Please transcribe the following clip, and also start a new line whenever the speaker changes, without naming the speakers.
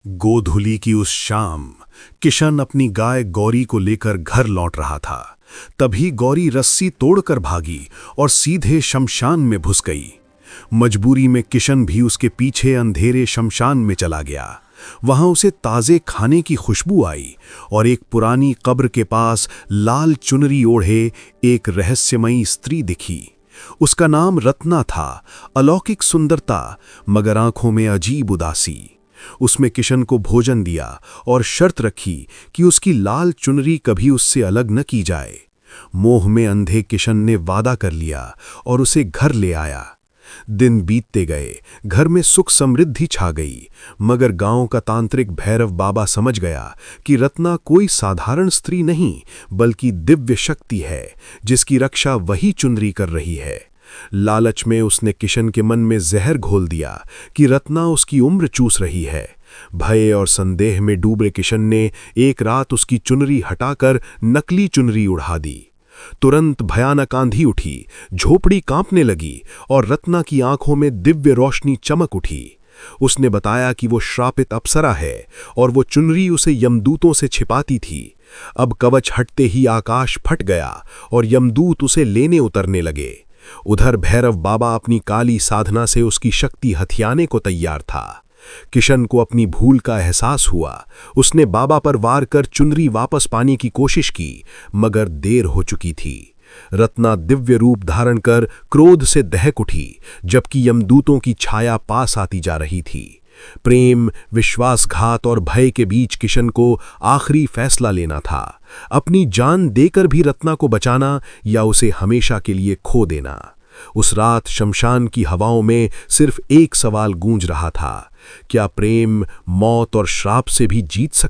गोधूली की उस शाम किशन अपनी गाय गौरी को लेकर घर लौट रहा था। तभी गौरी रस्सी तोड़कर भागी और सीधे शमशान में घुस गई। मजबूरी में किशन भी उसके पीछे अंधेरे शमशान में चला गया। वहां उसे ताजे खाने की खुशबू आई और एक पुरानी कब्र के पास लाल चुनरी ओढ़े एक रहस्यमयी स्त्री दिखी। उसका नाम रत्ना था। अलौकिक सुंदरता मगर आंखों में अजीब उदासी। उसमें किशन को भोजन दिया और शर्त रखी कि उसकी लाल चुनरी कभी उससे अलग न की जाए। मोह में अंधे किशन ने वादा कर लिया और उसे घर ले आया। दिन बीतते गए, घर में सुख समृद्धि छा गई, मगर गांव का तांत्रिक भैरव बाबा समझ गया कि रत्ना कोई साधारण स्त्री नहीं बल्कि दिव्य शक्ति है जिसकी रक्षा वही चुनरी कर रही है। लालच में उसने किशन के मन में जहर घोल दिया कि रत्ना उसकी उम्र चूस रही है। भय और संदेह में डूबे किशन ने एक रात उसकी चुनरी हटाकर नकली चुनरी उड़ा दी। तुरंत भयानक आंधी उठी, झोपड़ी कांपने लगी और रत्ना की आंखों में दिव्य रोशनी चमक उठी। उसने बताया कि वो श्रापित अप्सरा है और वो चुनरी उसे यमदूतों से छिपाती थी। अब कवच हटते ही आकाश फट गया और यमदूत उसे लेने उतरने लगे। उधर भैरव बाबा अपनी काली साधना से उसकी शक्ति हथियाने को तैयार था। किशन को अपनी भूल का एहसास हुआ। उसने बाबा पर वार कर चुनरी वापस पाने की कोशिश की, मगर देर हो चुकी थी। रत्ना दिव्य रूप धारण कर क्रोध से दहक उठी, जबकि यमदूतों की छाया पास आती जा रही थी। प्रेम, विश्वासघात और भय के बीच किशन को आखिरी फैसला लेना था। अपनी जान देकर भी रत्ना को बचाना या उसे हमेशा के लिए खो देना। उस रात शमशान की हवाओं में सिर्फ एक सवाल गूंज रहा था, क्या प्रेम मौत और श्राप से भी जीत सकता